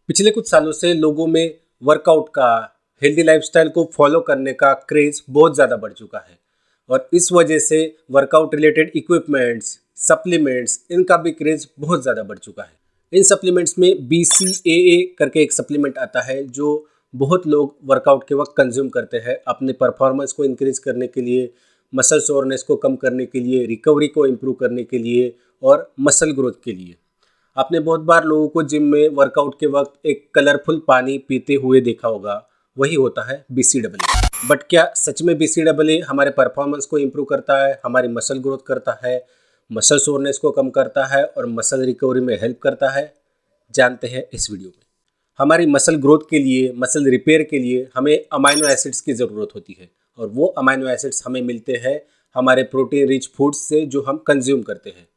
पिछले कुछ सालों से लोगों में वर्कआउट का, हेल्दी लाइफस्टाइल को फॉलो करने का क्रेज बहुत ज़्यादा बढ़ चुका है और इस वजह से वर्कआउट रिलेटेड इक्विपमेंट्स, सप्लीमेंट्स इनका भी क्रेज बहुत ज़्यादा बढ़ चुका है। इन सप्लीमेंट्स में BCAA करके एक सप्लीमेंट आता है जो बहुत लोग वर्कआउट के वक्त कंज्यूम करते हैं अपने परफॉर्मेंस को इंक्रीज करने के लिए, मसल सोरनेस को कम करने के लिए, रिकवरी को इम्प्रूव करने के लिए और मसल ग्रोथ के लिए। आपने बहुत बार लोगों को जिम में वर्कआउट के वक्त एक कलरफुल पानी पीते हुए देखा होगा, वही होता है BCAA। बट क्या सच में BCAA हमारे परफॉर्मेंस को इम्प्रूव करता है, हमारी मसल ग्रोथ करता है, मसल सोरनेस को कम करता है और मसल रिकवरी में हेल्प करता है? जानते हैं इस वीडियो में। हमारी मसल ग्रोथ के लिए, मसल रिपेयर के लिए हमें अमाइनो एसिड्स की ज़रूरत होती है और वो अमाइनो एसिड्स हमें मिलते हैं हमारे प्रोटीन रिच फूड्स से जो हम कंज्यूम करते हैं।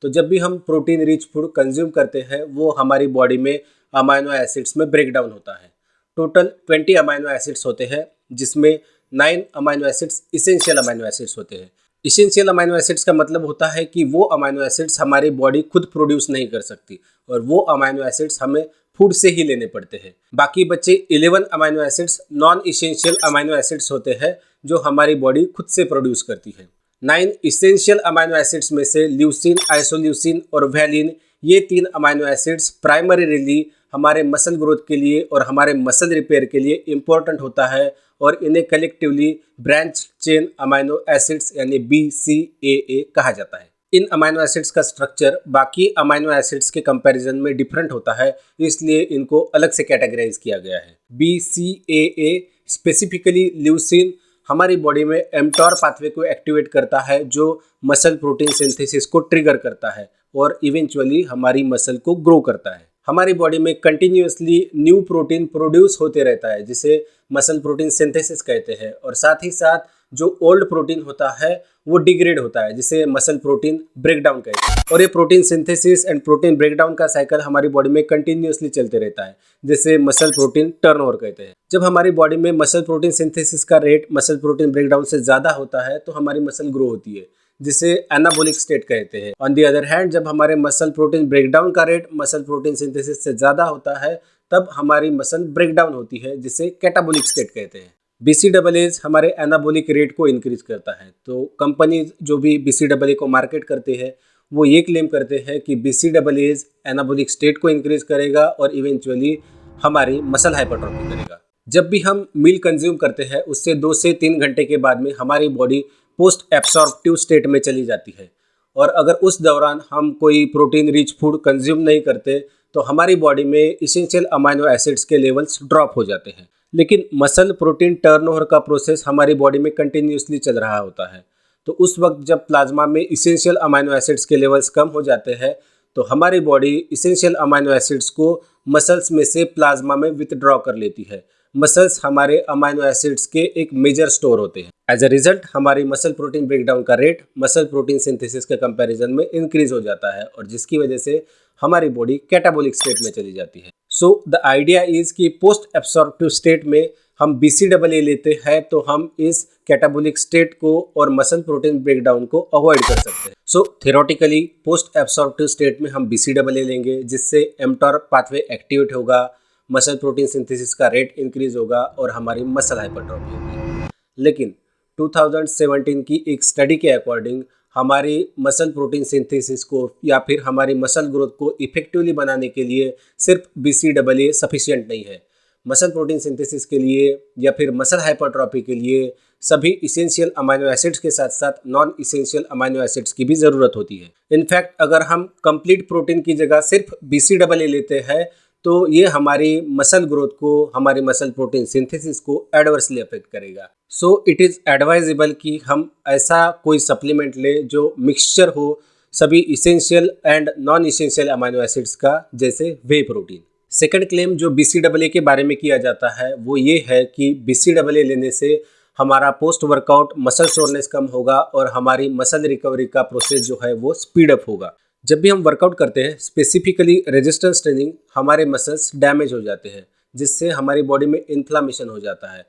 तो जब भी हम प्रोटीन रिच फूड कंज्यूम करते हैं वो हमारी बॉडी में अमाइनो एसिड्स में ब्रेक डाउन होता है। टोटल 20 अमाइनो एसिड्स होते हैं जिसमें 9 amino acids essential amino acids होते हैं। इसेंशियल अमाइनो एसिड्स का मतलब होता है कि वो अमाइनो एसिड्स हमारी बॉडी खुद प्रोड्यूस नहीं कर सकती और वो अमाइनो एसिड्स हमें फूड से ही लेने पड़ते हैं। बाकी बचे 11 amino acids non essential amino acids होते हैं जो हमारी बॉडी खुद से प्रोड्यूस करती है। 9 इसेंशियल अमाइनो एसिड्स में से ल्यूसिन, आइसोल्यूसिन और वैलिन, ये 3 अमाइनो एसिड्स प्राइमरीली हमारे मसल ग्रोथ के लिए और हमारे मसल रिपेयर के लिए इम्पोर्टेंट होता है और इन्हें collectively branch chain amino acids यानी BCAA कहा जाता है। इन अमाइनो एसिड्स का स्ट्रक्चर बाकी अमाइनो एसिड्स के कंपैरिजन में डिफरेंट होता है, इसलिए इनको अलग से कैटेगराइज किया गया है। BCAA स्पेसिफिकली ल्यूसिन हमारी बॉडी में mTOR पाथवे को एक्टिवेट करता है जो मसल प्रोटीन सिंथेसिस को ट्रिगर करता है और इवेंचुअली हमारी मसल को ग्रो करता है। हमारी बॉडी में कंटिन्यूअसली न्यू प्रोटीन प्रोड्यूस होते रहता है जिसे मसल प्रोटीन सिंथेसिस कहते हैं और साथ ही साथ जो ओल्ड प्रोटीन होता है वो डिग्रेड होता है जिसे मसल प्रोटीन ब्रेकडाउन कहते हैं। और ये protein synthesis and protein breakdown का साइकिल हमारी बॉडी में कंटिन्यूअसली चलते रहता है जिसे मसल प्रोटीन टर्नओवर कहते हैं। जब हमारी बॉडी में मसल प्रोटीन सिंथेसिस का रेट मसल प्रोटीन ब्रेकडाउन से ज़्यादा होता है तो हमारी मसल ग्रो होती है जिसे एनाबोलिक स्टेट कहते हैं। ऑन दी अदर हैंड जब हमारे मसल प्रोटीन ब्रेकडाउन का रेट मसल प्रोटीन सिंथेसिस से ज़्यादा होता है तब हमारी मसल ब्रेकडाउन होती है जिसे कैटाबोलिक स्टेट कहते हैं। BCAA हमारे एनाबोलिक रेट को इंक्रीज करता है। तो कंपनी जो भी BCAA को मार्केट करते हैं वो ये क्लेम करते हैं कि BCAA एनाबोलिक स्टेट को इंक्रीज करेगा और इवेंचुअली हमारी मसल हाइपरट्रॉफी करेगा। जब भी हम मील कंज्यूम करते हैं उससे 2 से 3 घंटे के बाद में हमारी बॉडी पोस्ट एब्सॉर्प्टिव स्टेट में चली जाती है और अगर उस दौरान हम कोई प्रोटीन रिच फूड कंज्यूम नहीं करते तो हमारी बॉडी में इसेंशियल अमाइनो एसिड्स के लेवल्स ड्रॉप हो जाते हैं। लेकिन मसल प्रोटीन टर्नओवर का प्रोसेस हमारी बॉडी में कंटिन्यूसली चल रहा होता है, तो उस वक्त जब प्लाज्मा में इसेंशियल अमाइनो एसिड्स के लेवल्स कम हो जाते हैं तो हमारी बॉडी इसेंशियल अमाइनो एसिड्स को मसल्स में से प्लाज्मा में विथड्रॉ कर लेती है। मसल्स हमारे अमाइनो एसिड्स के एक मेजर स्टोर होते हैं। एज अ रिजल्ट हमारी मसल प्रोटीन ब्रेकडाउन का रेट मसल प्रोटीन सिंथेसिस के कंपैरिजन में इंक्रीज हो जाता है और जिसकी वजह से हमारी बॉडी कैटाबोलिक स्टेट में चली जाती है। सो द आइडिया इज कि पोस्ट एब्सॉर्प्टिव स्टेट में हम BCAA लेते हैं तो हम इस कैटाबोलिक स्टेट को और मसल प्रोटीन ब्रेकडाउन को अवॉइड कर सकते हैं। सो थ्योरेटिकली पोस्ट एब्सॉर्प्टिव स्टेट में हम BCAA लेंगे जिससे mTOR पाथवे एक्टिवेट होगा, मसल प्रोटीन सिंथेसिस का रेट इंक्रीज होगा और हमारी मसल हाइपरट्रॉफी होगी। लेकिन 2017 की एक स्टडी के अकॉर्डिंग हमारी मसल प्रोटीन सिंथेसिस को या फिर हमारी मसल ग्रोथ को इफेक्टिवली बनाने के लिए सिर्फ BCAA सफिशिएंट नहीं है। मसल प्रोटीन सिंथेसिस के लिए या फिर मसल हाइपरट्रॉफी के लिए सभी इसेंशियल अमाइनो एसिड्स के साथ साथ नॉन इसेंशियल अमाइनो एसिड्स की भी ज़रूरत होती है। इनफैक्ट अगर हम कंप्लीट प्रोटीन की जगह सिर्फ BCAA लेते हैं तो ये हमारी मसल ग्रोथ को, हमारी मसल प्रोटीन सिंथेसिस को एडवर्सली अफेक्ट करेगा। सो इट इज़ एडवाइजेबल कि हम ऐसा कोई सप्लीमेंट लें जो मिक्सचर हो सभी essential and non essential amino acids का, जैसे वे प्रोटीन। सेकंड क्लेम जो BCAA के बारे में किया जाता है वो ये है कि BCAA लेने से हमारा पोस्ट वर्कआउट मसल सोरनेस कम होगा और हमारी मसल रिकवरी का प्रोसेस जो है वो स्पीड अप होगा। जब भी हम वर्कआउट करते हैं स्पेसिफिकली रेजिस्टेंस ट्रेनिंग, हमारे मसल्स डैमेज हो जाते हैं जिससे हमारी बॉडी में इन्फ्लामेशन हो जाता है।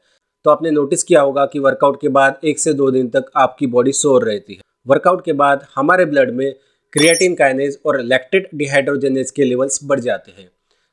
तो आपने नोटिस किया होगा कि वर्कआउट के बाद 1 से 2 दिन तक आपकी बॉडी सोर रहती है। वर्कआउट के बाद हमारे ब्लड में क्रिएटिन काइनेज और लैक्टेट डिहाइड्रोजनेज के लेवल्स बढ़ जाते हैं।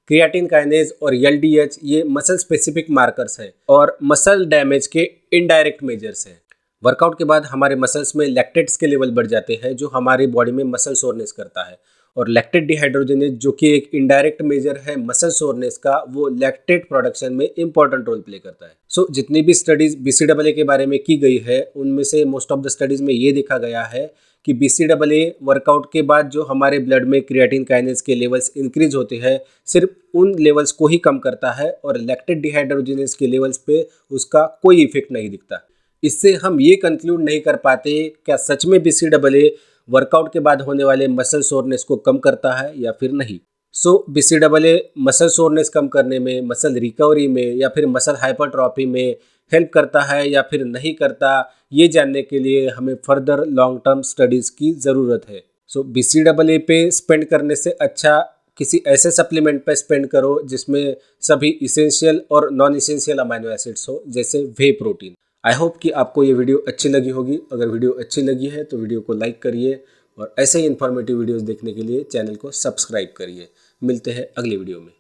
क्रिएटिन काइनेज और एलडीएच ये मसल स्पेसिफिक मार्कर्स है और मसल डैमेज के इनडायरेक्ट मेजर्स है। वर्कआउट के बाद हमारे मसल्स में लैक्टेट्स के लेवल बढ़ जाते हैं जो हमारी बॉडी में मसल सोरनेस करता है, और लैक्टेट डिहाइड्रोजनेज जो कि एक इनडायरेक्ट मेजर है मसल सोरनेस का, वो लैक्टेट प्रोडक्शन में इंपॉर्टेंट रोल प्ले करता है। सो जितनी भी स्टडीज बीसीडब्ल्यूए के बारे में की गई है उनमें से मोस्ट ऑफ द स्टडीज में ये देखा गया है कि बीसीडब्ल्यूए वर्कआउट के बाद जो हमारे ब्लड में क्रिएटिन काइनेज के लेवल्स इंक्रीज होते हैं सिर्फ उन लेवल्स को ही कम करता है और लैक्टेट डिहाइड्रोजनेज के लेवल्स पे उसका कोई इफेक्ट नहीं दिखता। इससे हम ये कंक्लूड नहीं कर पाते क्या सच में बीसीडब्ल्यूए वर्कआउट के बाद होने वाले मसल सोरनेस को कम करता है या फिर नहीं। सो बीसीडब्ल्यूए मसल सोरनेस कम करने में, मसल रिकवरी में या फिर मसल हाइपरट्रॉफी में हेल्प करता है या फिर नहीं करता, ये जानने के लिए हमें फर्दर लॉन्ग टर्म स्टडीज़ की ज़रूरत है। सो बीसीडब्ल्यूए पे स्पेंड करने से अच्छा किसी ऐसे सप्लीमेंट पे स्पेंड करो जिसमें सभी इसेंशियल और नॉन इसेंशियल अमाइनो एसिड्स हो, जैसे वे प्रोटीन। आई होप कि आपको ये वीडियो अच्छी लगी होगी। अगर वीडियो अच्छी लगी है तो वीडियो को लाइक करिए और ऐसे ही इन्फॉर्मेटिव वीडियोस देखने के लिए चैनल को सब्सक्राइब करिए। मिलते हैं अगली वीडियो में।